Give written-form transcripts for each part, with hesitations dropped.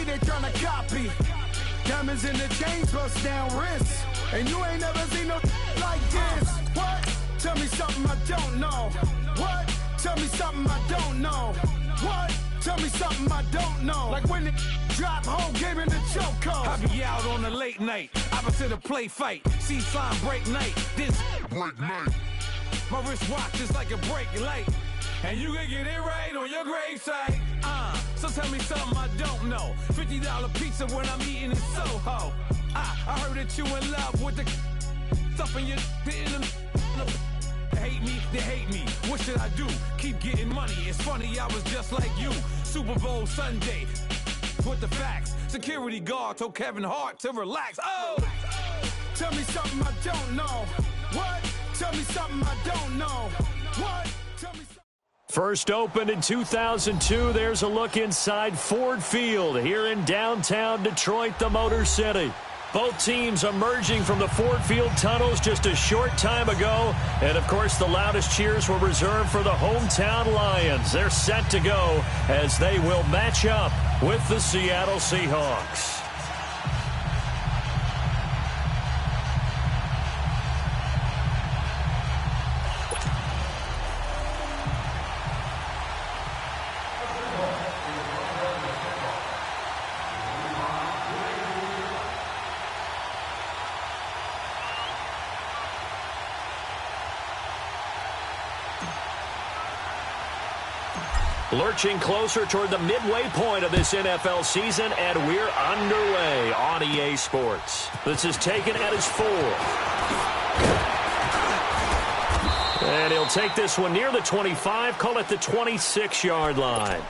see they tryna copy. Diamonds in the chain, bust down wrists. And you ain't never seen no like this. What? Tell me something I don't know. What? Tell me something I don't know. What? Tell me something I don't know. Like when the drop home, gave in the chokehold. I be out on a late night, opposite a play fight. See sign break night, this break night. My wristwatch is like a brake light. And you can get it right on your gravesite. So tell me something I don't know. $50 pizza when I'm eating in Soho. I heard that you in love with the stuff in your hate me, they hate me. What should I do? Keep getting money. It's funny, I was just like you. Super Bowl Sunday. With the facts. Security guard told Kevin Hart to relax. Oh! Tell me something I don't know. What? Tell me something I don't know. What? Tell me something. First opened in 2002, there's a look inside Ford Field here in downtown Detroit, the Motor City. Both teams emerging from the Ford Field tunnels just a short time ago. And, of course, the loudest cheers were reserved for the hometown Lions. They're set to go as they will match up with the Seattle Seahawks. Lurching closer toward the midway point of this NFL season, and we're underway on EA Sports. This is taken at his 4. And he'll take this one near the 25, call it the 26-yard line.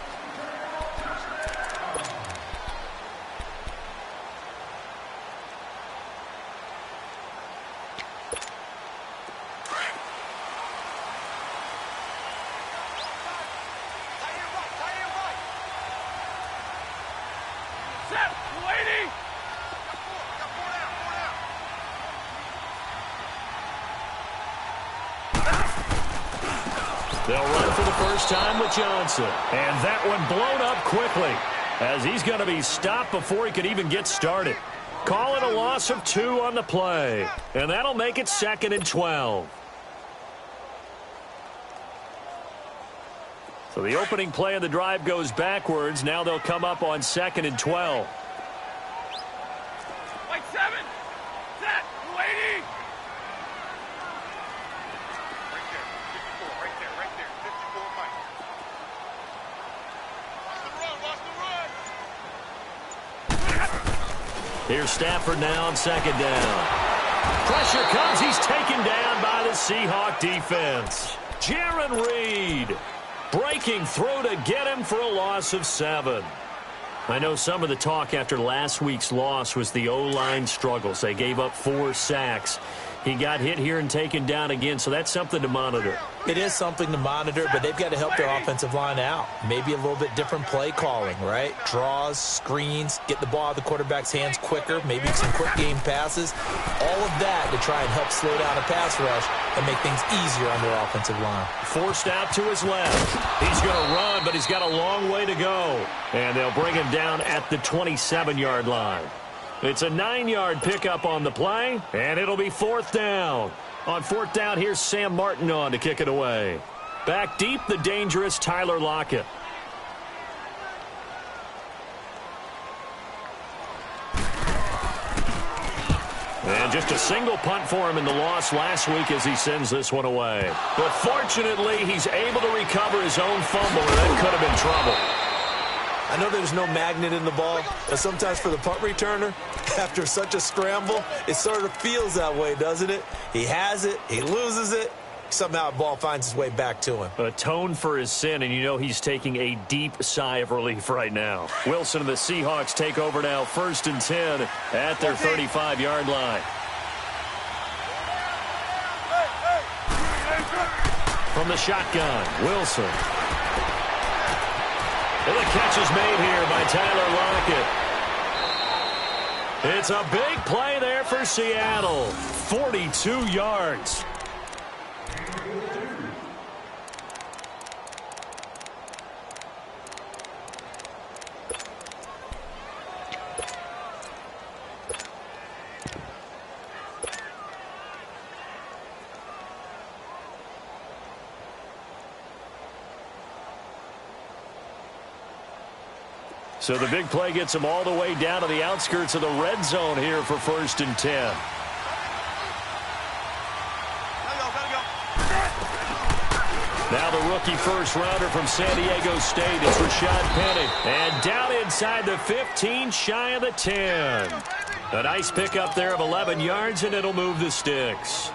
They'll run for the first time with Johnson. And that one blown up quickly as he's going to be stopped before he could even get started. Call it a loss of 2 on the play. And that'll make it 2nd and 12. So the opening play of the drive goes backwards. Now they'll come up on 2nd and 12. Like 7. Set. Lady. Here's Stafford now on 2nd down. Pressure comes. He's taken down by the Seahawk defense. Jaron Reed breaking through to get him for a loss of 7. I know some of the talk after last week's loss was the O-line struggles. They gave up 4 sacks. He got hit here and taken down again, so that's something to monitor. It is something to monitor, but they've got to help their offensive line out. Maybe a little bit different play calling, right? Draws, screens, get the ball out of the quarterback's hands quicker, maybe some quick game passes. All of that to try and help slow down a pass rush and make things easier on their offensive line. Forced out to his left. He's going to run, but he's got a long way to go. And they'll bring him down at the 27-yard line. It's a 9-yard pickup on the play, and it'll be 4th down. On 4th down, here's Sam Martin on to kick it away. Back deep, the dangerous Tyler Lockett. And just a single punt for him in the loss last week as he sends this one away. But fortunately, he's able to recover his own fumble, and that could have been trouble. I know there's no magnet in the ball, but sometimes for the punt returner, after such a scramble, it sort of feels that way, doesn't it? He has it, he loses it, somehow the ball finds its way back to him. Atone for his sin, and you know he's taking a deep sigh of relief right now. Wilson and the Seahawks take over now, 1st and 10 at their 35-yard line. From the shotgun, Wilson. And the catch is made here by Tyler Lockett. It's a big play there for Seattle. 42 yards. So the big play gets them all the way down to the outskirts of the red zone here for 1st and 10. Now the rookie first-rounder from San Diego State is Rashad Penny. And down inside the 15, shy of the 10. A nice pickup there of 11 yards, and it'll move the sticks.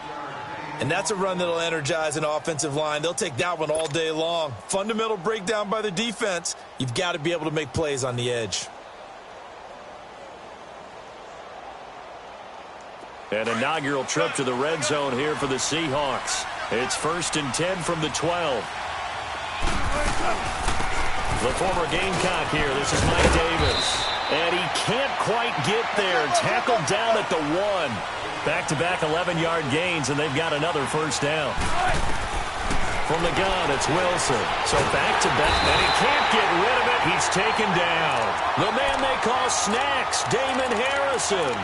And that's a run that'll energize an offensive line. They'll take that one all day long. Fundamental breakdown by the defense. You've got to be able to make plays on the edge. An inaugural trip to the red zone here for the Seahawks. It's 1st and 10 from the 12. The former Gamecock here. This is Mike Davis. And he can't quite get there. Tackled down at the 1. Back-to-back 11-yard gains, and they've got another first down. From the gun, it's Wilson. So back-to-back, and he can't get rid of it. He's taken down. The man they call Snacks, Damon Harrison.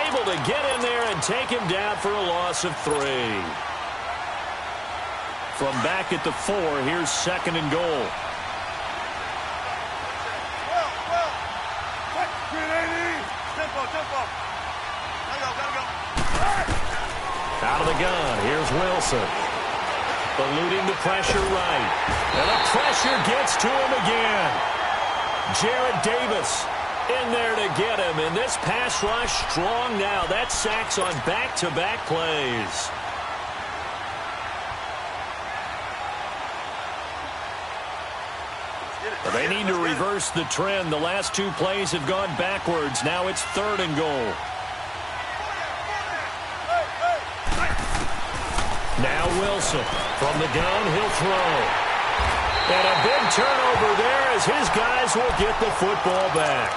Able to get in there and take him down for a loss of 3. From back at the 4, here's 2nd and goal. Out of the gun, here's Wilson. Eluding the pressure right. And the pressure gets to him again. Jarrett Davis in there to get him. And this pass rush strong now. That's sacks on back-to-back plays. They need to reverse the trend. The last 2 plays have gone backwards. Now it's 3rd and goal. Now Wilson from the gun, he'll throw. And a big turnover there as his guys will get the football back.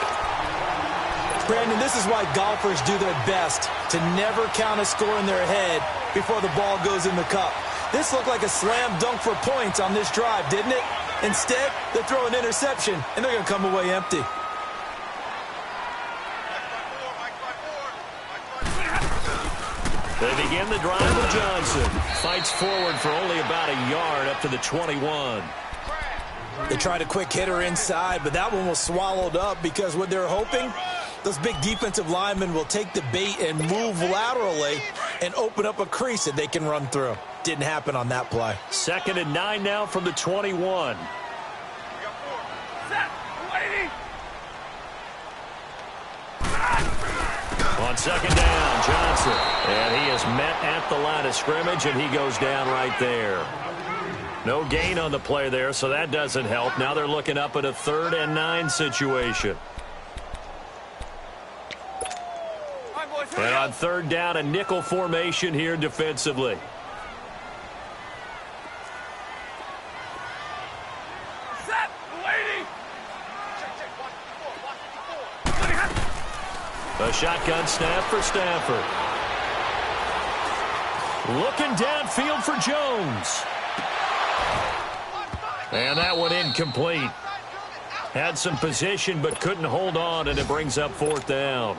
Brandon, this is why golfers do their best to never count a score in their head before the ball goes in the cup. This looked like a slam dunk for points on this drive, didn't it? Instead, they throw an interception, and they're going to come away empty. They begin the drive with Johnson. Fights forward for only about a yard up to the 21. They tried a quick hitter inside, but that one was swallowed up because what they're hoping, those big defensive linemen will take the bait and move laterally and open up a crease that they can run through. Didn't happen on that play. 2nd and 9 now from the 21. On 2nd down, Johnson. And he is met at the line of scrimmage, and he goes down right there. No gain on the play there, so that doesn't help. Now they're looking up at a 3rd and 9 situation. And on 3rd down, a nickel formation here defensively. A shotgun snap for Stafford. Looking downfield for Jones. And that one incomplete. Had some position but couldn't hold on, and it brings up 4th down.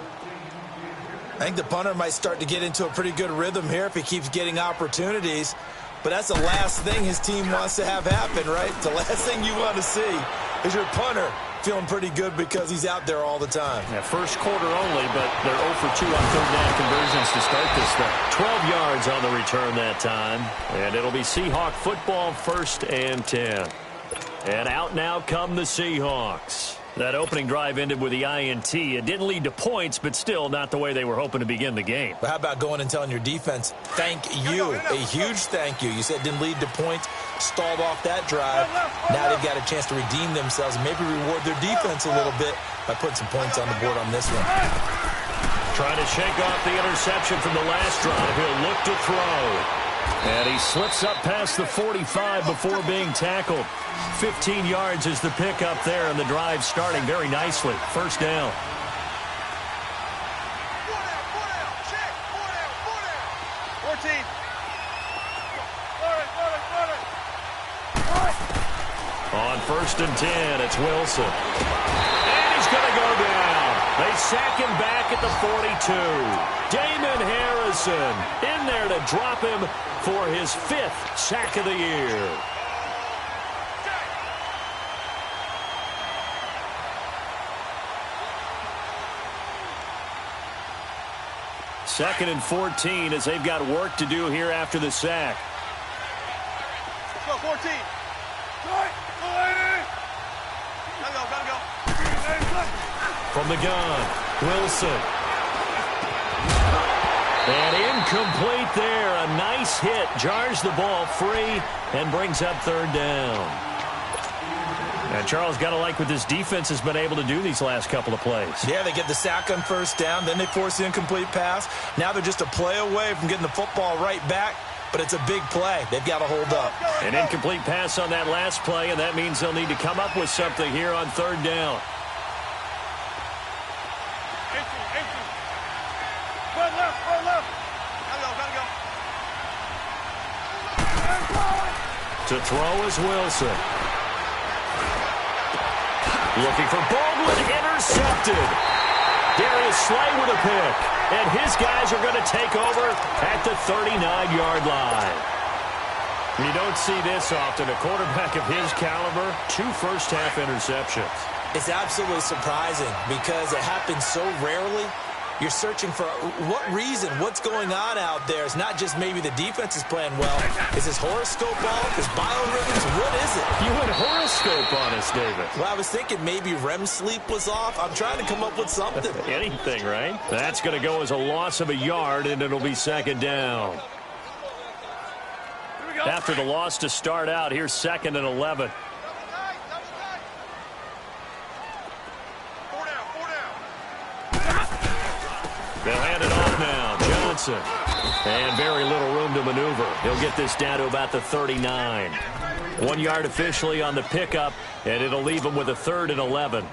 I think the punter might start to get into a pretty good rhythm here if he keeps getting opportunities. But that's the last thing his team wants to have happen, right? The last thing you want to see is your punter feeling pretty good because he's out there all the time. Yeah, first quarter only, but they're 0 for 2 on 3rd down conversions to start this thing. 12 yards on the return that time. And it'll be Seahawk football, 1st and 10. And out now come the Seahawks. That opening drive ended with the INT. It didn't lead to points, but still not the way they were hoping to begin the game. But how about going and telling your defense, thank you, a huge thank you. You said it didn't lead to points, stalled off that drive. Now they've got a chance to redeem themselves and maybe reward their defense a little bit by putting some points on the board on this one. Trying to shake off the interception from the last drive. He'll look to throw. And he slips up past the 45 before being tackled. 15 yards is the pickup there, and the drive starting very nicely. 1st down. On 1st and 10, it's Wilson. And he's going to go down. They sack him back at the 42. Damon Harrison in there to drop him for his 5th sack of the year. 2nd and 14 as they've got work to do here after the sack. Let's go, 14. Gotta go. From the gun, Wilson. And incomplete there. A nice hit. Jars the ball free and brings up 3rd down. And Charles, got to like what this defense has been able to do these last couple of plays. Yeah, they get the sack on 1st down, then they force the incomplete pass. Now they're just a play away from getting the football right back, but it's a big play. They've got to hold up. An incomplete pass on that last play, and that means they'll need to come up with something here on 3rd down. Run left. Gotta go. To throw is Wilson. Looking for Baldwin, intercepted. Darius Slay with a pick. And his guys are going to take over at the 39-yard line. You don't see this often. A quarterback of his caliber, 2 first-half interceptions. It's absolutely surprising because it happens so rarely. You're searching for what reason, what's going on out there. It's not just maybe the defense is playing well. Is his horoscope off? His biorhythms? What is it? You went horoscope on us, David. Well, I was thinking maybe REM sleep was off. I'm trying to come up with something. Anything, right? That's going to go as a loss of a yard, and it'll be 2nd down. After the loss to start out, here's 2nd and 11. They'll hand it off now. Johnson. And very little room to maneuver. He'll get this down to about the 39. 1 yard officially on the pickup, and it'll leave him with a 3rd and 11.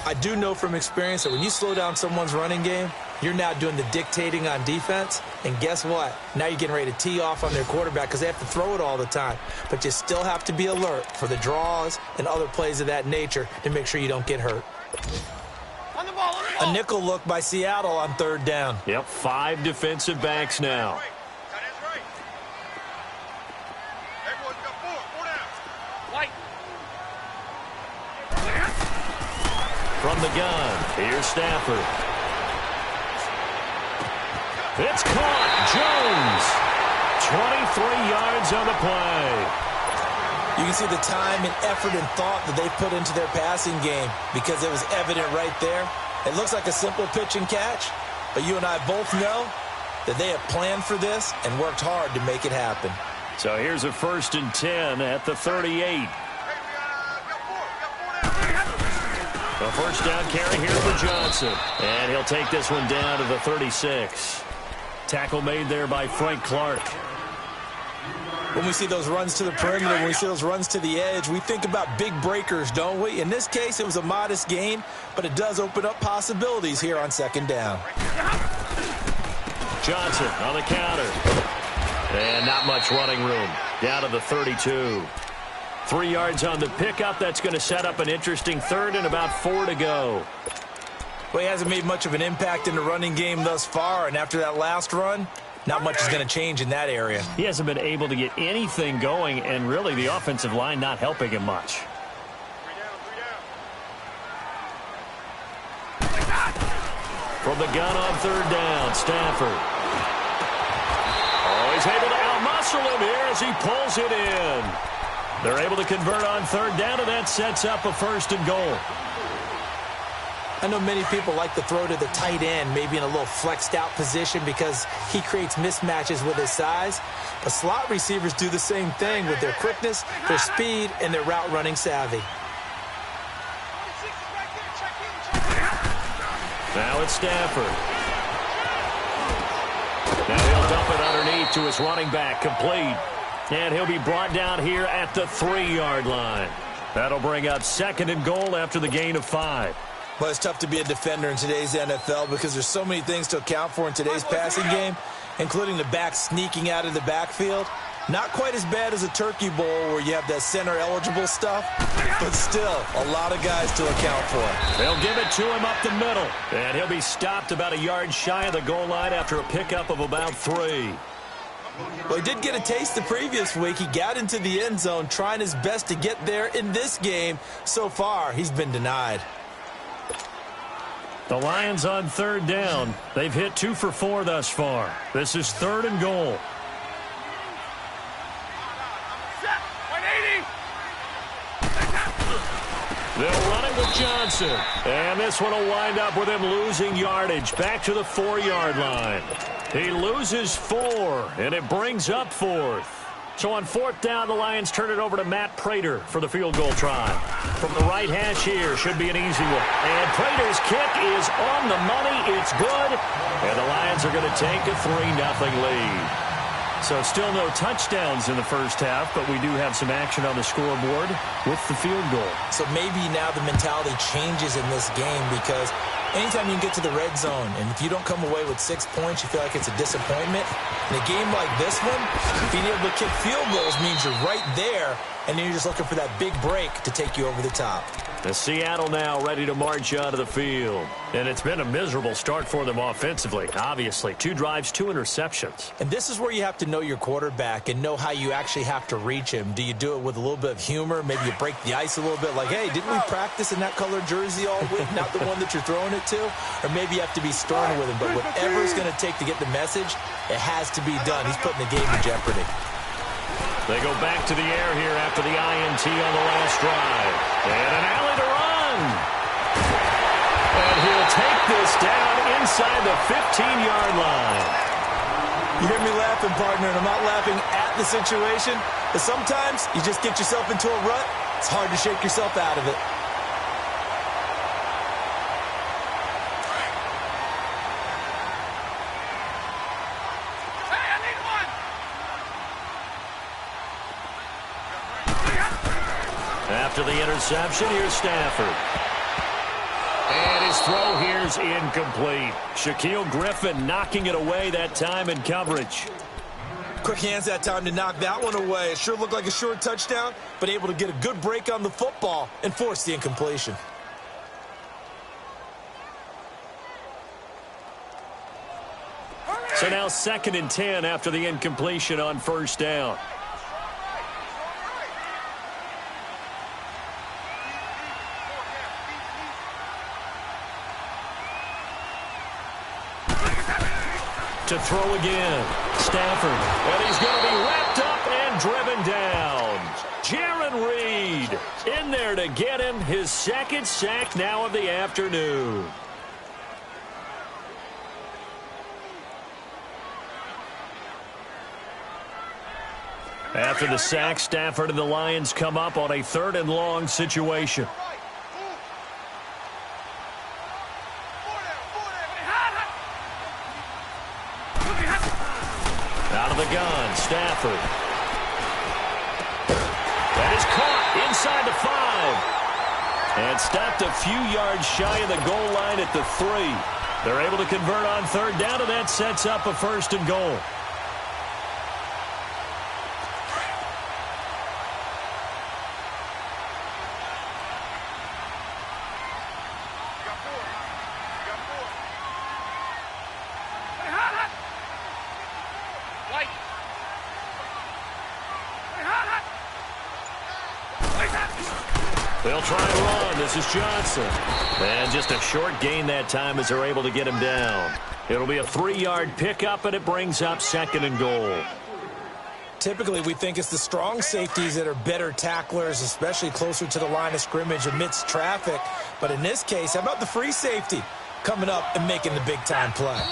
I do know from experience that when you slow down someone's running game, you're now doing the dictating on defense. And guess what? Now you're getting ready to tee off on their quarterback because they have to throw it all the time. But you still have to be alert for the draws and other plays of that nature to make sure you don't get hurt. On the ball. A nickel look by Seattle on 3rd down. Yep, 5 defensive backs now. From the gun, here's Stafford. It's caught. Jones. 23 yards on the play. You can see the time and effort and thought that they put into their passing game because it was evident right there. It looks like a simple pitch and catch, but you and I both know that they have planned for this and worked hard to make it happen. So here's a 1st and 10 at the 38. A 1st down carry here for Johnson. And he'll take this one down to the 36. Tackle made there by Frank Clark. When we see those runs to the perimeter, when we see those runs to the edge, we think about big breakers, don't we? In this case, it was a modest gain, but it does open up possibilities here on 2nd down. Johnson on the counter. And not much running room. Down to the 32. 3 yards on the pickup. That's going to set up an interesting 3rd and about 4 to go. Well, he hasn't made much of an impact in the running game thus far, and after that last run, not much is going to change in that area. He hasn't been able to get anything going, and really the offensive line not helping him much. From the gun on 3rd down, Stafford. Oh, he's able to outmuscle him here as he pulls it in. They're able to convert on 3rd down, and that sets up a 1st and goal. I know many people like to throw to the tight end, maybe in a little flexed out position because he creates mismatches with his size. But slot receivers do the same thing with their quickness, their speed, and their route running savvy. Now it's Stafford. Now he'll dump it underneath to his running back, complete. And he'll be brought down here at the 3-yard line. That'll bring up 2nd and goal after the gain of 5. Well, it's tough to be a defender in today's NFL because there's so many things to account for in today's passing game, including the back sneaking out of the backfield. Not quite as bad as a turkey bowl where you have that center-eligible stuff, but still a lot of guys to account for. They'll give it to him up the middle, and he'll be stopped about a yard shy of the goal line after a pickup of about 3. Well, he did get a taste the previous week. He got into the end zone trying his best to get there in this game. So far, he's been denied. The Lions on third down. They've hit 2 for 4 thus far. This is 3rd and goal. They'll run it with Johnson. And this one will wind up with him losing yardage back to the 4-yard line. He loses 4, and it brings up 4th. So on 4th down, the Lions turn it over to Matt Prater for the field goal try. From the right hash here, should be an easy one. And Prater's kick is on the money. It's good. And the Lions are going to take a 3-0 lead. So still no touchdowns in the first half, but we do have some action on the scoreboard with the field goal. So maybe now the mentality changes in this game because anytime you can get to the red zone, and if you don't come away with 6 points, you feel like it's a disappointment. In a game like this one, being able to kick field goals means you're right there, and then you're just looking for that big break to take you over the top. The Seattle now ready to march onto the field. And it's been a miserable start for them offensively, obviously. 2 drives, 2 interceptions. And this is where you have to know your quarterback and know how you actually have to reach him. Do you do it with a little bit of humor? Maybe you break the ice a little bit like, hey, didn't we practice in that colored jersey all week, not the one that you're throwing it to? Or maybe you have to be stern with him. But whatever it's going to take to get the message, it has to be done. He's putting the game in jeopardy. They go back to the air here after the INT on the last drive. And an alley to run. And he'll take this down inside the 15-yard line. You hear me laughing, partner, and I'm not laughing at the situation. But sometimes you just get yourself into a rut. It's hard to shake yourself out of it. After the interception, here's Stafford. And his throw here's incomplete. Shaquille Griffin knocking it away that time in coverage. Quick hands that time to knock that one away. It sure looked like a short touchdown, but able to get a good break on the football and force the incompletion. So now 2nd and 10 after the incompletion on 1st down. To throw again. Stafford. And he's going to be wrapped up and driven down. Jaron Reed in there to get him his 2nd sack now of the afternoon. After the sack, Stafford and the Lions come up on a 3rd and long situation. Out of the gun, Stafford. That is caught inside the 5. And stopped a few yards shy of the goal line at the 3. They're able to convert on 3rd down, and that sets up a 1st and goal. They'll try and run. This is Johnson. And just a short gain that time as they're able to get him down. It'll be a 3-yard pickup, and it brings up 2nd and goal. Typically, we think it's the strong safeties that are better tacklers, especially closer to the line of scrimmage amidst traffic. But in this case, how about the free safety coming up and making the big-time play?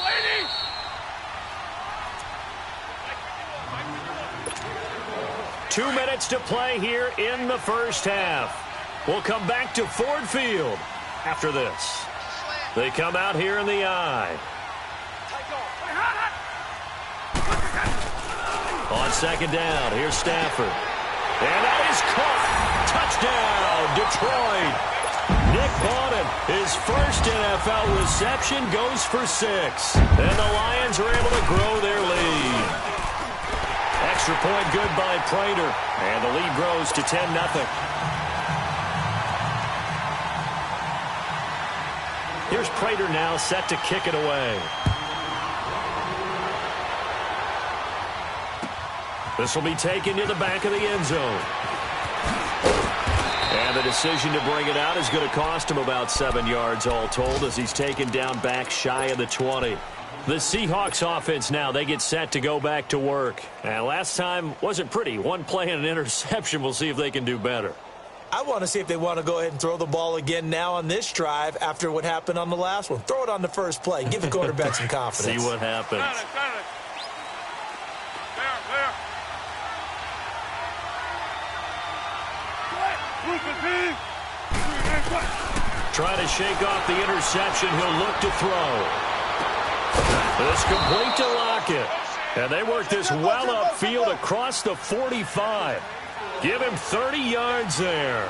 2 minutes to play here in the first half. We'll come back to Ford Field after this. They come out here in the I. On 2nd down, here's Stafford. And that is caught. Touchdown, Detroit. Nick Bawden, his first NFL reception, goes for 6. And the Lions are able to grow their lead. Extra point good by Prater. And the lead grows to 10-0. Here's Prater now set to kick it away. This will be taken to the back of the end zone. And the decision to bring it out is going to cost him about 7 yards all told as he's taken down back shy of the 20. The Seahawks offense now, they get set to go back to work. And last time wasn't pretty. One play and an interception. We'll see if they can do better. I want to see if they want to go ahead and throw the ball again now on this drive after what happened on the last one. Throw it on the first play. Give the quarterback some confidence. See what happens. Trying to shake off the interception. He'll look to throw. It's complete to Lockett. And they work this well upfield across the 45. Give him 30 yards there.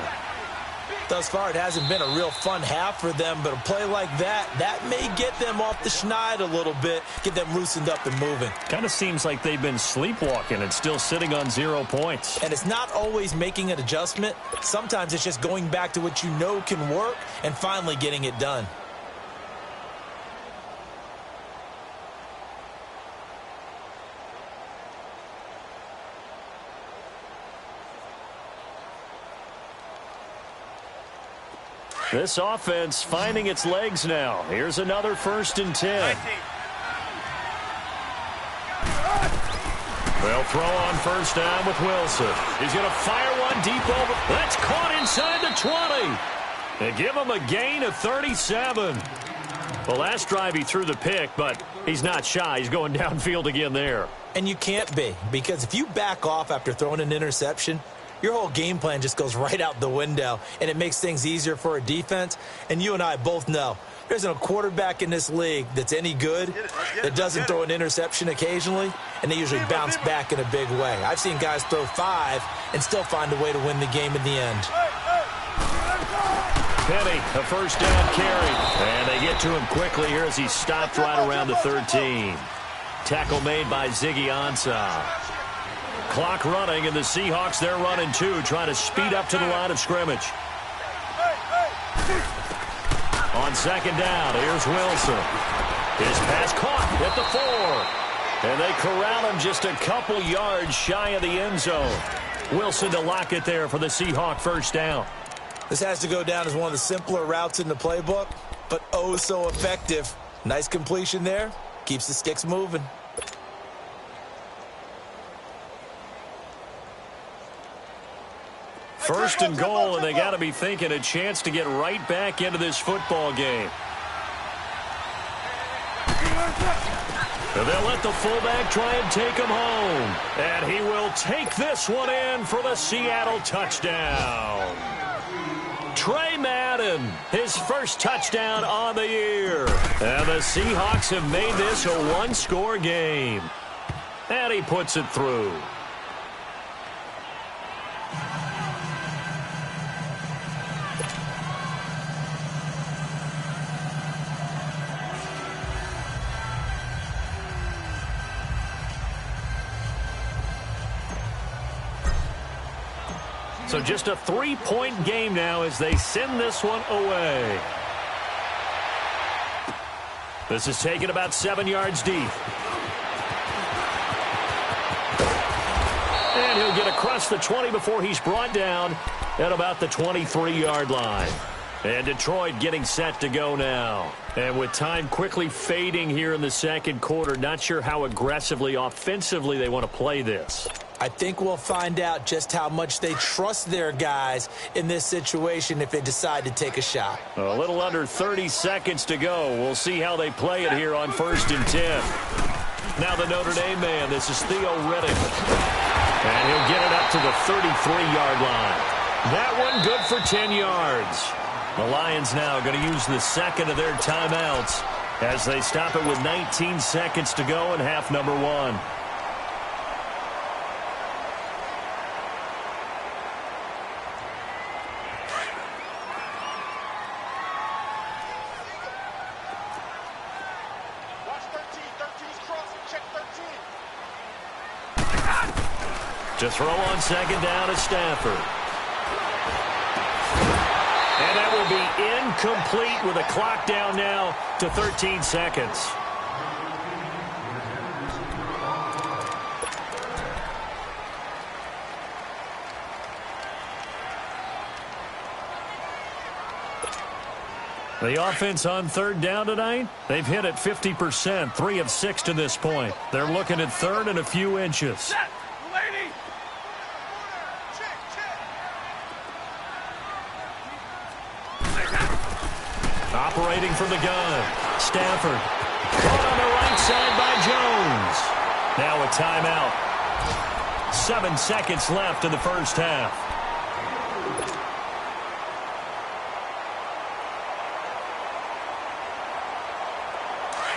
Thus far, it hasn't been a real fun half for them, but a play like that may get them off the schneid a little bit, get them loosened up and moving. Kind of seems like they've been sleepwalking and still sitting on 0 points. And it's not always making an adjustment. Sometimes it's just going back to what you know can work and finally getting it done. This offense finding its legs now. Here's another 1st and 10. They'll throw on 1st down with Wilson. He's going to fire one deep over. That's caught inside the 20. They give him a gain of 37. The last drive he threw the pick, but he's not shy. He's going downfield again there. And you can't be, because if you back off after throwing an interception, your whole game plan just goes right out the window, and it makes things easier for a defense. And you and I both know there isn't a quarterback in this league that's any good that doesn't throw an interception occasionally, and they usually bounce back in a big way. I've seen guys throw 5 and still find a way to win the game in the end. Penny, a 1st down carry. And they get to him quickly here as he stopped right around the 13. Tackle made by Ziggy Ansah. Clock running, and the Seahawks, they're running too, trying to speed up to the line of scrimmage. On 2nd down, here's Wilson. His pass caught at the 4. And they corral him just a couple yards shy of the end zone. Wilson to lock it there for the Seahawk 1st down. This has to go down as one of the simpler routes in the playbook, but oh so effective. Nice completion there. Keeps the sticks moving. 1st and goal, and they got to be thinking a chance to get right back into this football game. And they'll let the fullback try and take him home. And he will take this one in for the Seattle touchdown. Trey Madden, his 1st touchdown on the year. And the Seahawks have made this a 1-score game. And he puts it through. So just a 3-point game now as they send this one away. This is taken about 7 yards deep. And he'll get across the 20 before he's brought down at about the 23-yard line. And Detroit getting set to go now. And with time quickly fading here in the 2nd quarter, not sure how aggressively, offensively they want to play this. I think we'll find out just how much they trust their guys in this situation if they decide to take a shot. A little under 30 seconds to go. We'll see how they play it here on 1st and 10. Now the Notre Dame man, this is Theo Riddick. And he'll get it up to the 33-yard line. That one good for 10 yards. The Lions now going to use the 2nd of their timeouts as they stop it with 19 seconds to go in half number 1. To throw on 2nd down is Stafford. And that will be incomplete with a clock down now to 13 seconds. The offense on third down tonight, they've hit it 50%, 3 of 6 to this point. They're looking at third and a few inches. Operating from the gun, Stafford. Caught on the right side by Jones. Now a timeout. 7 seconds left in the first half.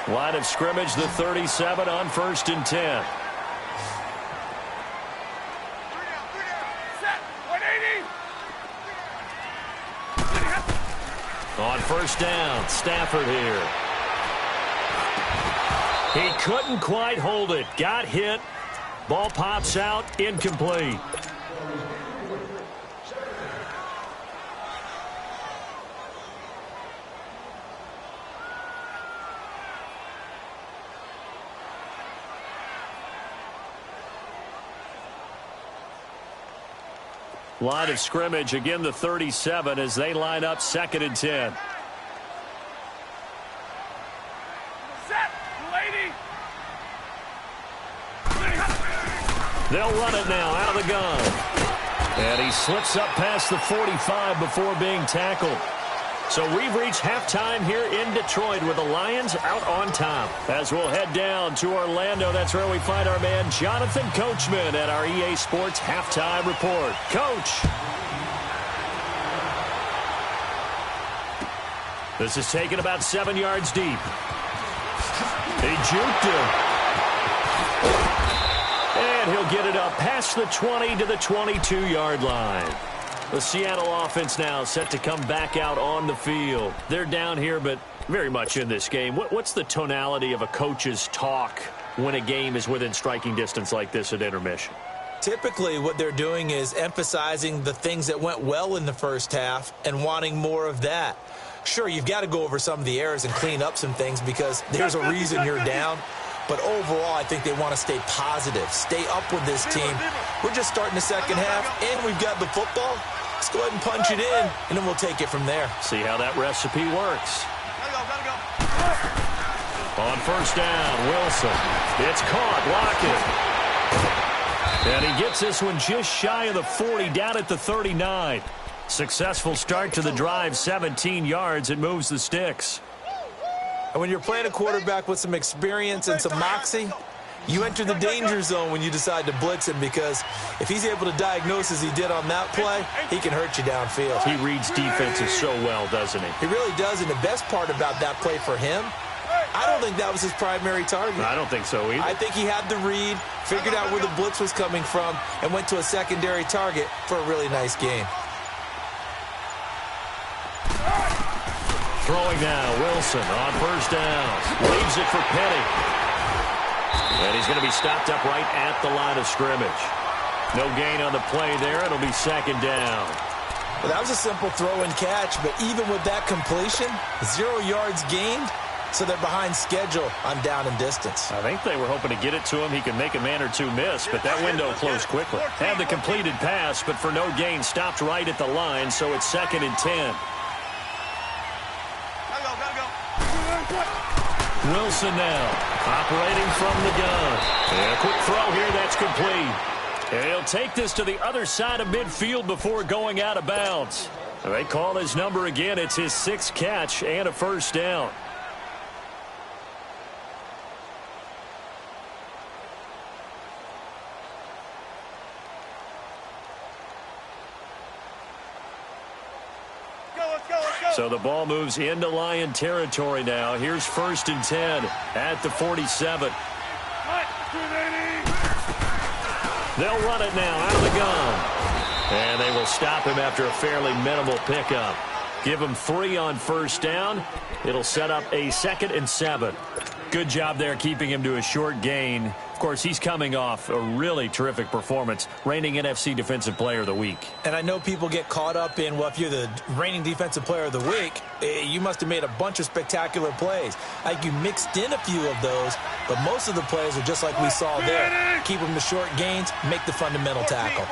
Line of scrimmage, the 37 on 1st and 10. On first down, Stafford here. He couldn't quite hold it. Got hit. Ball pops out, incomplete. Line of scrimmage, again the 37 as they line up 2nd and 10. They'll run it now out of the gun. And he slips up past the 45 before being tackled. So we've reached halftime here in Detroit with the Lions out on top. As we'll head down to Orlando, that's where we find our man Jonathan Coachman at our EA Sports Halftime Report. Coach. This is taken about 7 yards deep. He juked him. And he'll get it up past the 20 to the 22-yard line. The Seattle offense now set to come back out on the field. They're down here, but very much in this game. What's the tonality of a coach's talk when a game is within striking distance like this at intermission? Typically, what they're doing is emphasizing the things that went well in the first half and wanting more of that. Sure, you've got to go over some of the errors and clean up some things because there's a reason you're down. But overall, I think they want to stay positive, stay up with this team. We're just starting the second half, and we've got the football. Let's go ahead and punch it in, and then we'll take it from there. See how that recipe works. Gotta go. On first down, Wilson. It's caught, Lockett. And he gets this one just shy of the 40, down at the 39. Successful start to the drive, 17 yards. It moves the sticks. And when you're playing a quarterback with some experience and some moxie, you enter the danger zone when you decide to blitz him because if he's able to diagnose as he did on that play, he can hurt you downfield. He reads defenses so well, doesn't he? He really does, and the best part about that play for him, I don't think that was his primary target. I don't think so either. I think he had the read, figured out where the blitz was coming from, and went to a secondary target for a really nice game. Throwing now, Wilson on first down. Leaves it for Petty. And he's going to be stopped up right at the line of scrimmage. No gain on the play there. It'll be 2nd down. Well, that was a simple throw and catch, but even with that completion, 0 yards gained, so they're behind schedule on down and distance. I think they were hoping to get it to him. He could make a man or two miss, but that window closed quickly. Had the completed pass, but for no gain, stopped right at the line, so it's 2nd and 10. Wilson now, operating from the gun. And a quick throw here, that's complete. And he'll take this to the other side of midfield before going out of bounds. They call his number again. It's his 6th catch and a first down. So the ball moves into Lion territory now. Here's 1st and 10 at the 47. They'll run it now out of the gun. And they will stop him after a fairly minimal pickup. Give him 3 on first down. It'll set up a 2nd and 7. Good job there keeping him to a short gain. Of course, he's coming off a really terrific performance, reigning NFC Defensive Player of the Week. And I know people get caught up in, well, if you're the reigning Defensive Player of the Week, you must have made a bunch of spectacular plays. Like you mixed in a few of those, but most of the plays are just like we saw there. Keep them to short gains, make the fundamental tackle.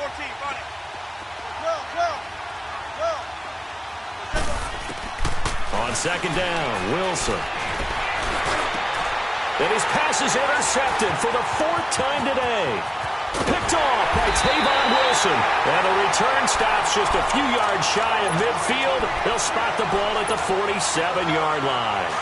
On On second down, Wilson. And his pass is intercepted for the 4th time today. Picked off by Tavon Wilson. And the return stops just a few yards shy of midfield. They'll spot the ball at the 47-yard line.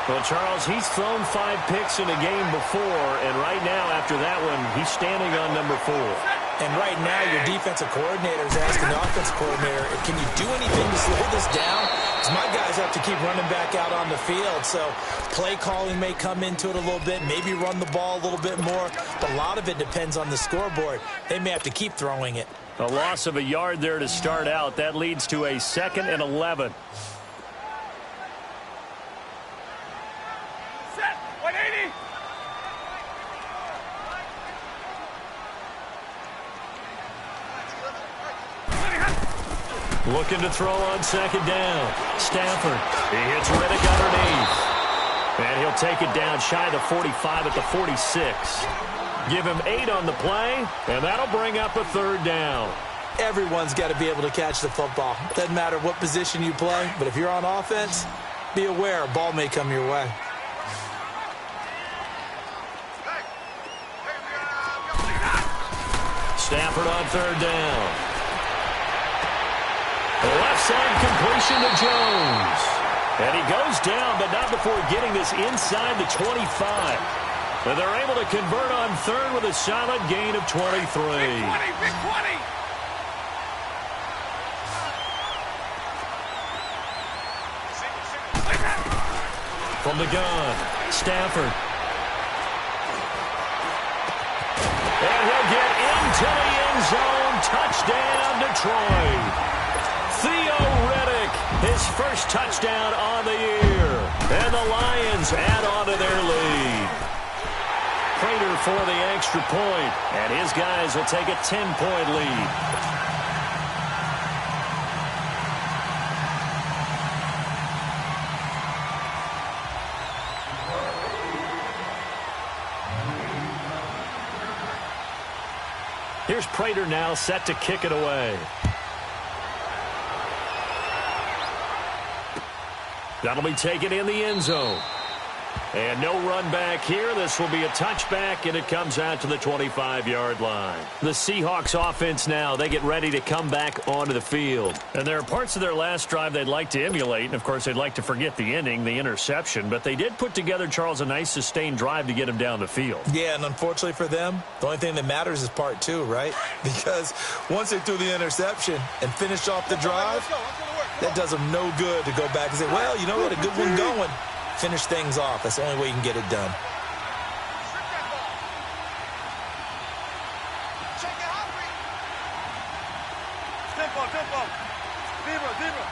Well, Charles, he's thrown 5 picks in a game before, and right now, after that one, he's standing on number 4. And right now, your defensive coordinator is asking the offensive coordinator, can you do anything to slow this down? Because my guys have to keep running back out on the field. So play calling may come into it a little bit, maybe run the ball a little bit more. But a lot of it depends on the scoreboard. They may have to keep throwing it. A loss of a yard there to start out. That leads to a 2nd and 11. Set. 180. Looking to throw on second down. Stafford. He hits Riddick underneath. And he'll take it down shy of the 45 at the 46. Give him 8 on the play, and that'll bring up a 3rd down. Everyone's got to be able to catch the football. Doesn't matter what position you play, but if you're on offense, be aware a ball may come your way. Stafford on 3rd down. Left side completion to Jones. And he goes down, but not before getting this inside the 25. And they're able to convert on 3rd with a solid gain of 23. Big 20, big 20. From the gun, Stafford. And he'll get into the end zone. Touchdown, Detroit. Theo Riddick, his first touchdown on the year. And the Lions add on to their lead. Prater for the extra point, and his guys will take a 10-point lead. Here's Prater now set to kick it away. That'll be taken in the end zone. And no run back here. This will be a touchback, and it comes out to the 25-yard line. The Seahawks offense now, they get ready to come back onto the field. And there are parts of their last drive they'd like to emulate, and, of course, they'd like to forget the ending, the interception. But they did put together, Charles, a nice sustained drive to get him down the field. Yeah, and unfortunately for them, the only thing that matters is part 2, right? Because once they threw the interception and finished off the drive, that does them no good to go back and say, well, you know, we had a good one going. Finish things off. That's the only way you can get it done. Tempo, tempo. Zebra, zebra.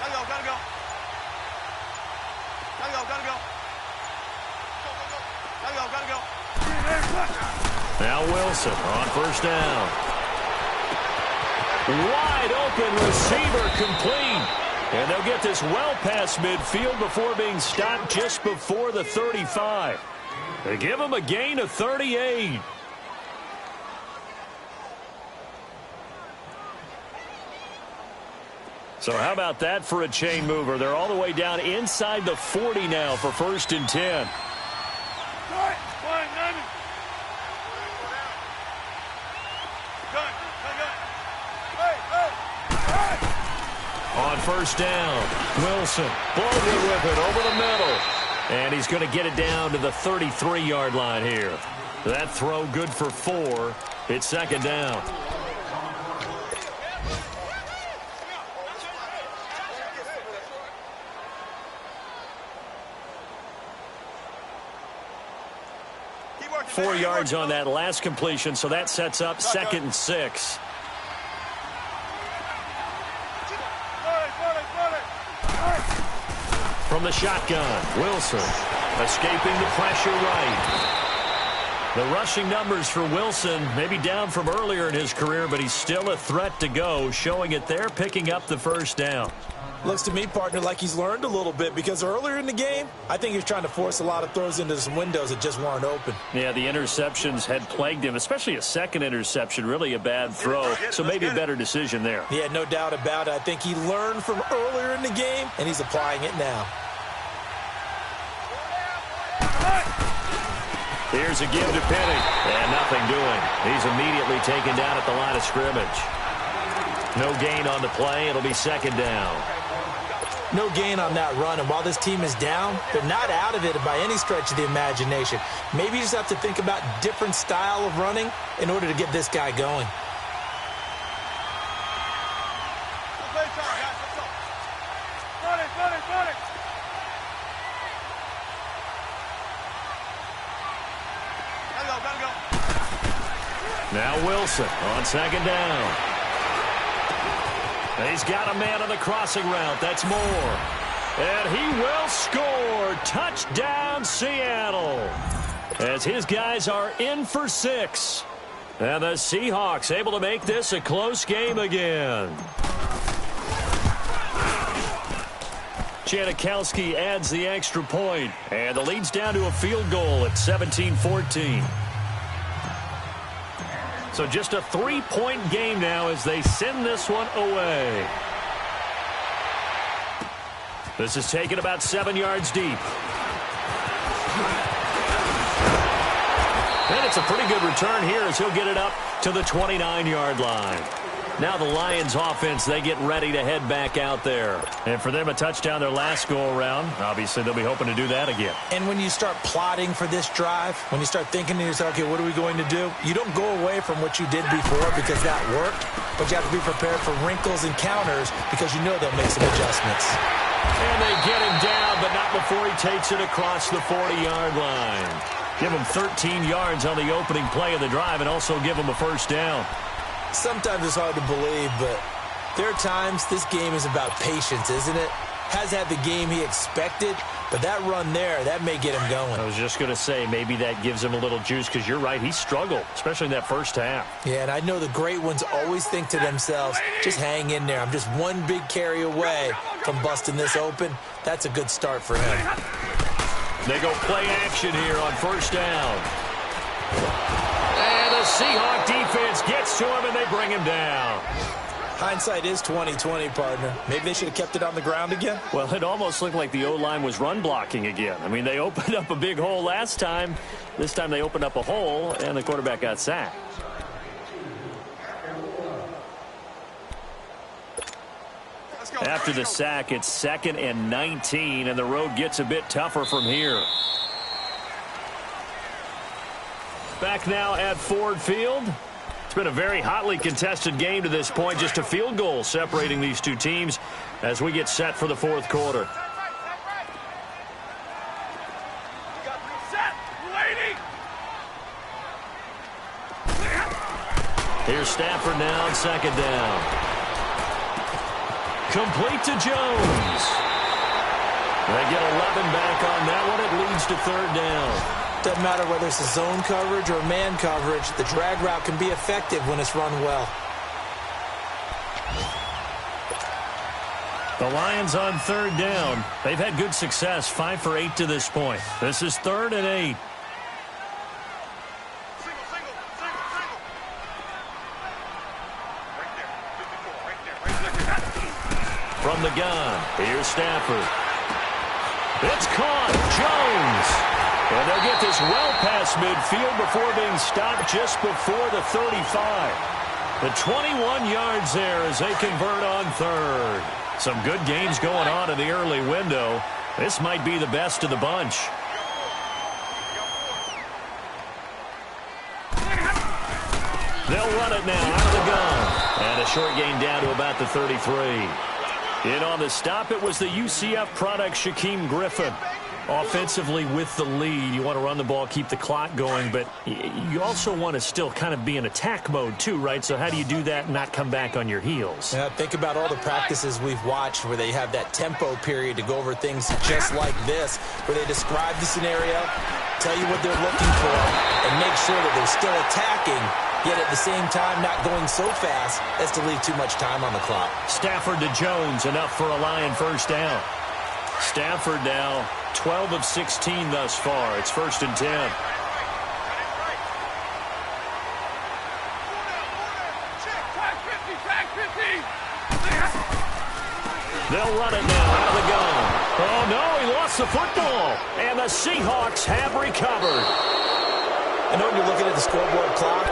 Gotta go, gotta go. Gotta go, gotta go. Gotta go, gotta go. Now Wilson on 1st down. Wide open receiver complete. And they'll get this well past midfield before being stopped just before the 35. They give him a gain of 38. So how about that for a chain mover? They're all the way down inside the 40 now for 1st and 10. On 1st down, Wilson boldly with it over the middle. And he's going to get it down to the 33-yard line here. That throw good for 4. It's 2nd down. Four yards on that last completion, so that sets up 2nd and 6. From the shotgun, Wilson escaping the pressure right. The rushing numbers for Wilson maybe down from earlier in his career, but he's still a threat to go, showing it there, picking up the 1st down. Looks to me, partner, like he's learned a little bit, because earlier in the game, I think he was trying to force a lot of throws into some windows that just weren't open. Yeah, the interceptions had plagued him, especially a second interception, really a bad throw. So maybe a better decision there. Yeah, no doubt about it. I think he learned from earlier in the game, and he's applying it now. Here's a give to Penny, and nothing doing. He's immediately taken down at the line of scrimmage. No gain on the play. It'll be second down. No gain on that run, and while this team is down, they're not out of it by any stretch of the imagination. Maybe you just have to think about different style of running in order to get this guy going. Now Wilson on second down. He's got a man on the crossing route. That's Moore. And he will score. Touchdown, Seattle. As his guys are in for 6. And the Seahawks able to make this a close game again. Janikowski adds the extra point. And the lead's down to a field goal at 17-14. So just a 3-point game now as they send this one away. This is taken about 7 yards deep. And it's a pretty good return here as he'll get it up to the 29-yard line. Now the Lions offense, they get ready to head back out there. And for them, a touchdown their last go-around. Obviously, they'll be hoping to do that again. And when you start plotting for this drive, when you start thinking to yourself, okay, what are we going to do? You don't go away from what you did before because that worked, but you have to be prepared for wrinkles and counters because you know they'll make some adjustments. And they get him down, but not before he takes it across the 40-yard line. Give him 13 yards on the opening play of the drive and also give him a first down. Sometimes it's hard to believe, but there are times this game is about patience, isn't it? Has had the game he expected, but that run there, that may get him going. I was just going to say, maybe that gives him a little juice because you're right, he struggled, especially in that first half. Yeah, and I know the great ones always think to themselves, just hang in there. I'm just one big carry away from busting this open. That's a good start for him. They go play action here on first down. And the Seahawk defense gets to him, and they bring him down. Hindsight is 20/20, partner. Maybe they should have kept it on the ground again. Well, it almost looked like the O-line was run blocking again. I mean, they opened up a big hole last time. This time they opened up a hole, and the quarterback got sacked. After the sack, it's 2nd and 19, and the road gets a bit tougher from here. Back now at Ford Field. It's been a very hotly contested game to this point. Just a field goal separating these two teams as we get set for the fourth quarter. Here's Stafford now on second down. Complete to Jones. They get 11 back on that one. It leads to third down. Doesn't matter whether it's a zone coverage or man coverage. The drag route can be effective when it's run well. The Lions on third down. They've had good success, 5 for 8 to this point. This is 3rd and 8. From the gun, here's Stafford. It's caught. Jones. And they'll get this well past midfield before being stopped just before the 35. The 21 yards there as they convert on third. Some good games going on in the early window. This might be the best of the bunch. They'll run it now out of the gun. And a short gain down to about the 33. In on the stop, it was the UCF product, Shaquem Griffin. Offensively with the lead, you want to run the ball, keep the clock going, but you also want to still kind of be in attack mode too, right? So how do you do that and not come back on your heels? Yeah, think about all the practices we've watched where they have that tempo period to go over things just like this, where they describe the scenario, tell you what they're looking for, and make sure that they're still attacking yet at the same time not going so fast as to leave too much time on the clock. Stafford to Jones, enough for a Lion first down. Stafford now 12 of 16 thus far. It's 1st and 10. They'll run it now out of the gun. Oh, no, he lost the football. And the Seahawks have recovered. I know when you're looking at the scoreboard clock,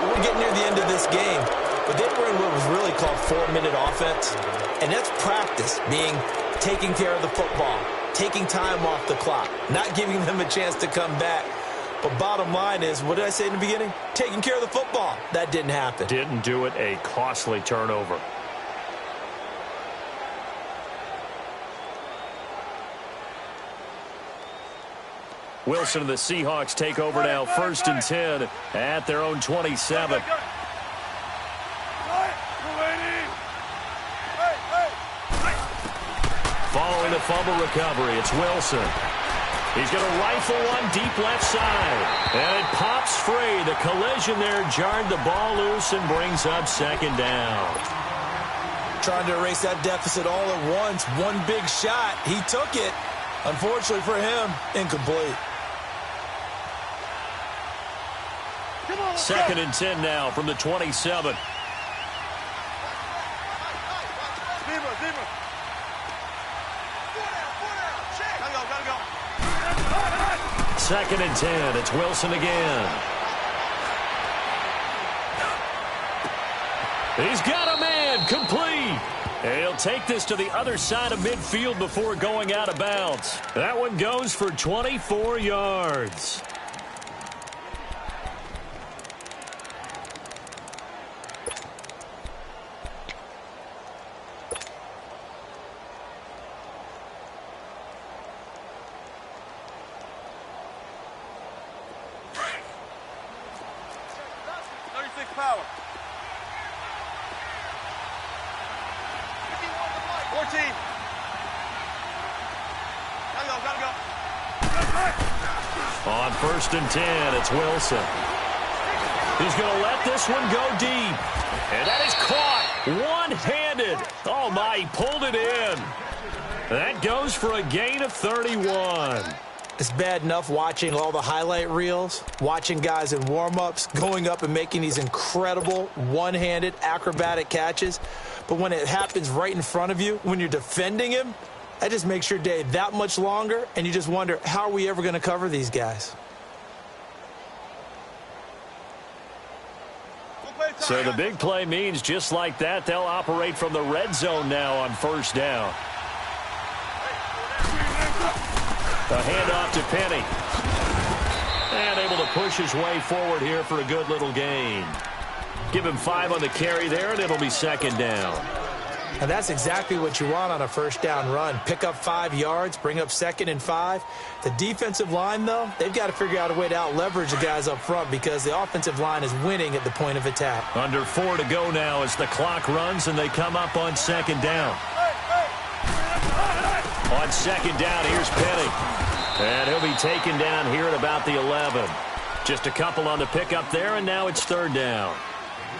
we're getting near the end of this game, but they were in what was really called 4-minute offense. And that's practice, being taking care of the football, taking time off the clock, not giving them a chance to come back. But bottom line is, what did I say in the beginning? Taking care of the football. That didn't happen. Didn't do it. A costly turnover. Wilson and the Seahawks take over now, 1st and 10 at their own 27. Following the fumble recovery, it's Wilson. He's going to rifle one deep left side. And it pops free. The collision there jarred the ball loose and brings up 2nd down. Trying to erase that deficit all at once. One big shot. He took it. Unfortunately for him, incomplete. 2nd and 10 now from the 27. Second and 10. It's Wilson again. He's got a man. Complete. And he'll take this to the other side of midfield before going out of bounds. That one goes for 24 yards. Power. 14. Gotta go. On 1st and 10, it's Wilson. He's going to let this one go deep. And that is caught one-handed. Oh, my, he pulled it in. That goes for a gain of 31. It's bad enough watching all the highlight reels, watching guys in warm-ups, going up and making these incredible one-handed acrobatic catches. But when it happens right in front of you, when you're defending him, that just makes your day that much longer, and you just wonder, how are we ever going to cover these guys? So the big play means just like that, they'll operate from the red zone now on 1st down. A handoff to Penny. And able to push his way forward here for a good little gain. Give him 5 on the carry there, and it'll be 2nd down. And that's exactly what you want on a 1st down run. Pick up 5 yards, bring up 2nd and 5. The defensive line, though, they've got to figure out a way to out-leverage the guys up front because the offensive line is winning at the point of attack. Under 4 to go now as the clock runs, and they come up on 2nd down. On 2nd down, here's Penny. And he'll be taken down here at about the 11. Just a couple on the pickup there, and now it's 3rd down.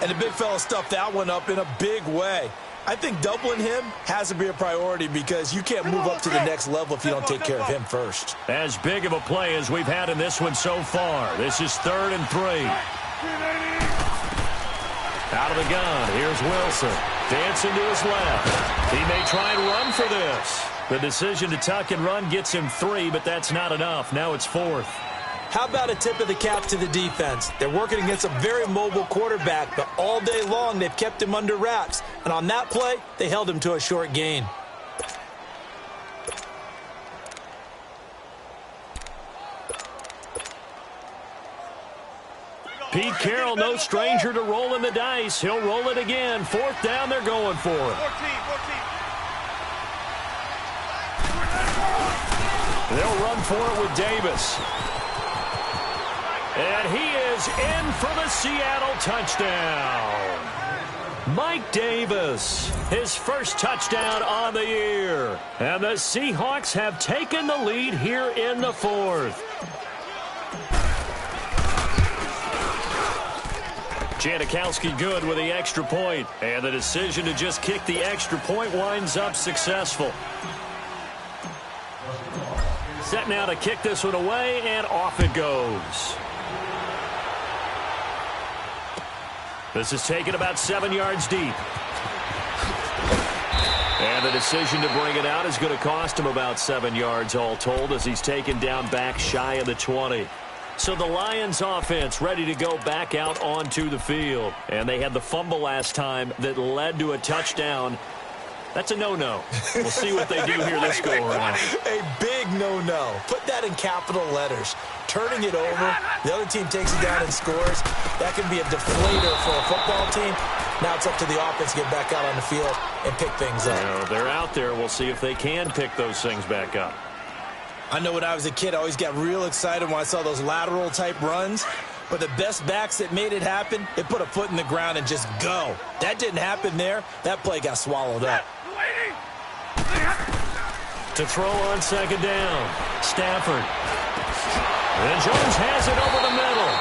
And the big fella stuffed that one up in a big way. I think doubling him has to be a priority because you can't move up to the next level if you don't take care of him first. As big of a play as we've had in this one so far. This is 3rd and 3. Out of the gun, here's Wilson. Dancing to his left. He may try and run for this. The decision to tuck and run gets him 3, but that's not enough. Now it's 4th. How about a tip of the cap to the defense? They're working against a very mobile quarterback, but all day long they've kept him under wraps. And on that play, they held him to a short gain. Pete Carroll, no stranger to rolling the dice. He'll roll it again. 4th down, they're going for it. 14. They'll run for it with Davis. And he is in for the Seattle touchdown. Mike Davis, his first touchdown on the year. And the Seahawks have taken the lead here in the 4th. Janikowski good with the extra point, and the decision to just kick the extra point winds up successful. Set now to kick this one away, and off it goes. This is taken about 7 yards deep. And the decision to bring it out is going to cost him about 7 yards all told as he's taken down back shy of the 20. So the Lions offense ready to go back out onto the field. And they had the fumble last time that led to a touchdown. That's a no-no. We'll see what they do here this go-around. A big no-no. Put that in capital letters. Turning it over, the other team takes it down and scores. That can be a deflator for a football team. Now it's up to the offense to get back out on the field and pick things up. You know, they're out there. We'll see if they can pick those things back up. I know when I was a kid, I always got real excited when I saw those lateral-type runs. But the best backs that made it happen, they put a foot in the ground and just go. That didn't happen there. That play got swallowed up. To throw on second down, Stafford. And Jones has it over the middle.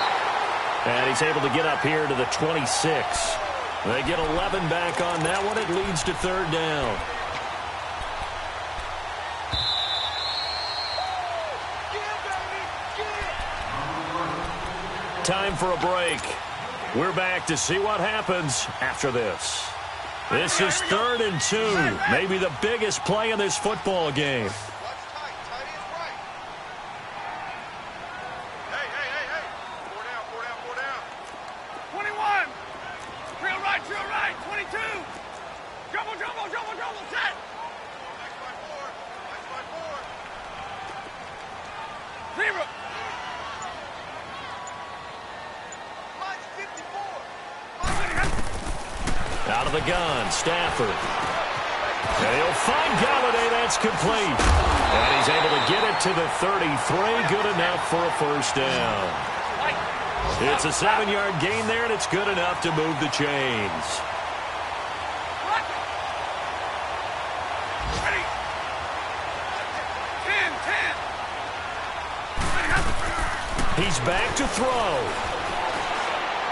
And he's able to get up here to the 26. They get 11 back on that one. It leads to third down. Time for a break. We're back to see what happens after this. This is 3rd and 2. Maybe the biggest play in this football game. Out of the gun, Stafford. And he'll find Galladay. That's complete. And he's able to get it to the 33. Good enough for a first down. It's a 7-yard gain there, and it's good enough to move the chains. He's back to throw.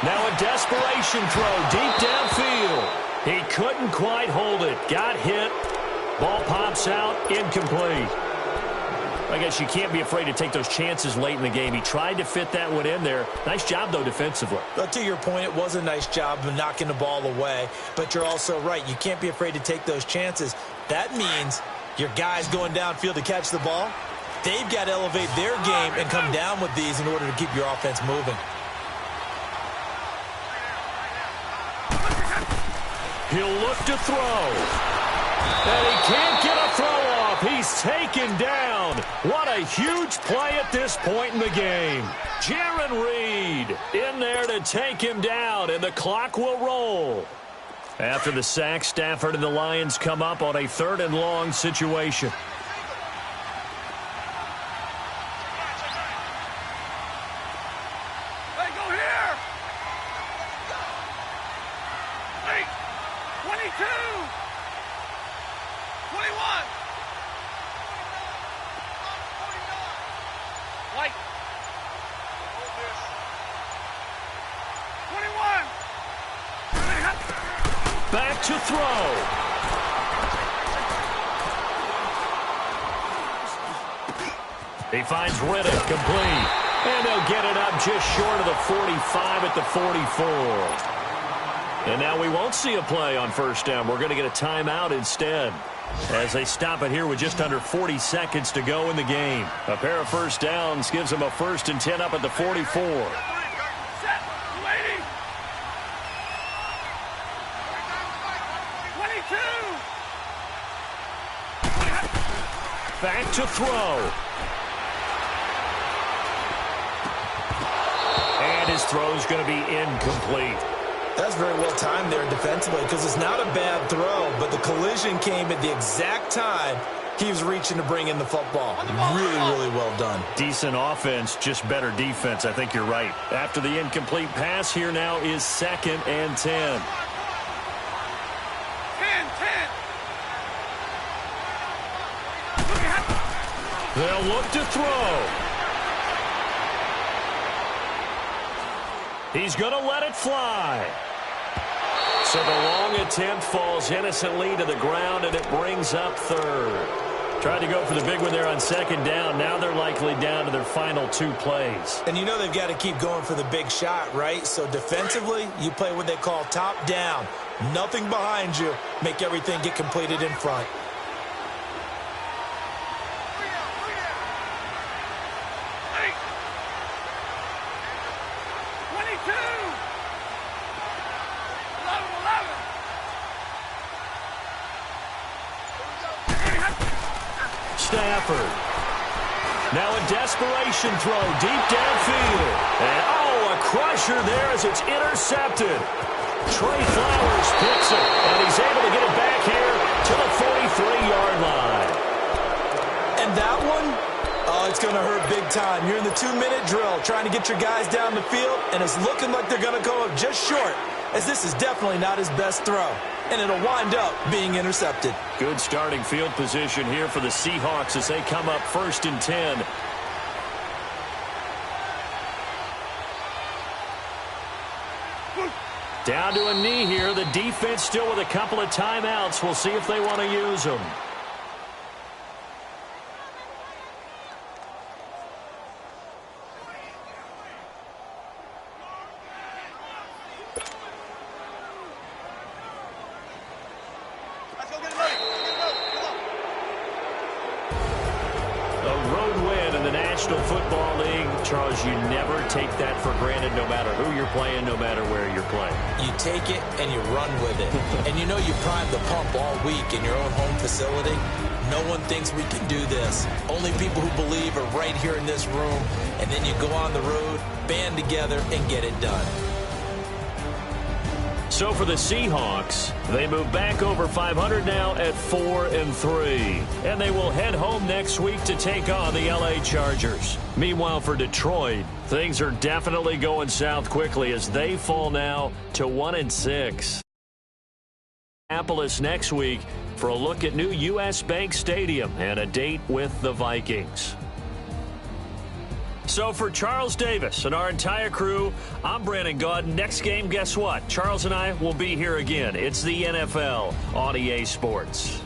Now a desperation throw deep downfield. He couldn't quite hold it. Got hit. Ball pops out. Incomplete. I guess you can't be afraid to take those chances late in the game. He tried to fit that one in there. Nice job, though, defensively. But to your point, it was a nice job of knocking the ball away. But you're also right. You can't be afraid to take those chances. That means your guys going downfield to catch the ball, they've got to elevate their game and come down with these in order to keep your offense moving. He'll look to throw. And he can't get a throw off. He's taken down. What a huge play at this point in the game. Jaron Reed in there to take him down, and the clock will roll. After the sack, Stafford and the Lions come up on a 3rd and long situation. Back to throw. He finds Riddick complete. And they'll get it up just short of the 45 at the 44. And now we won't see a play on first down. We're going to get a timeout instead, as they stop it here with just under 40 seconds to go in the game. A pair of first downs gives them a 1st and 10 up at the 44. Back to throw. And his throw's going to be incomplete. That's very well timed there defensively because it's not a bad throw, but the collision came at the exact time he was reaching to bring in the football. Really, really well done. Decent offense, just better defense. I think you're right. After the incomplete pass, here now is 2nd and 10. They'll look to throw. He's going to let it fly. So the long attempt falls innocently to the ground, and it brings up third. Tried to go for the big one there on second down. Now they're likely down to their final 2 plays. And you know they've got to keep going for the big shot, right? So defensively, you play what they call top down. Nothing behind you. Make everything get completed in front. Stafford. Now a desperation throw deep downfield. And, a crusher there as it's intercepted. Trey Flowers picks it, and he's able to get it back here to the 43-yard line. And that one, it's going to hurt big time. You're in the 2-minute drill trying to get your guys down the field, and it's looking like they're going to go up just short, as this is definitely not his best throw. And it'll wind up being intercepted. Good starting field position here for the Seahawks as they come up 1st and 10. Down to a knee here. The defense still with a couple of timeouts. We'll see if they want to use them. Football League, Charles, you never take that for granted no matter who you're playing, no matter where you're playing. You take it and you run with it. And you know you prime the pump all week in your own home facility. No one thinks we can do this. Only people who believe are right here in this room. And then you go on the road, band together, and get it done. So for the Seahawks, they move back over 500 now at 4-3. And they will head home next week to take on the LA Chargers. Meanwhile, for Detroit, things are definitely going south quickly as they fall now to 1-6. Minneapolis next week for a look at new U.S. Bank Stadium and a date with the Vikings. So for Charles Davis and our entire crew, I'm Brandon Gaudin. Next game, guess what? Charles and I will be here again. It's the NFL on EA Sports.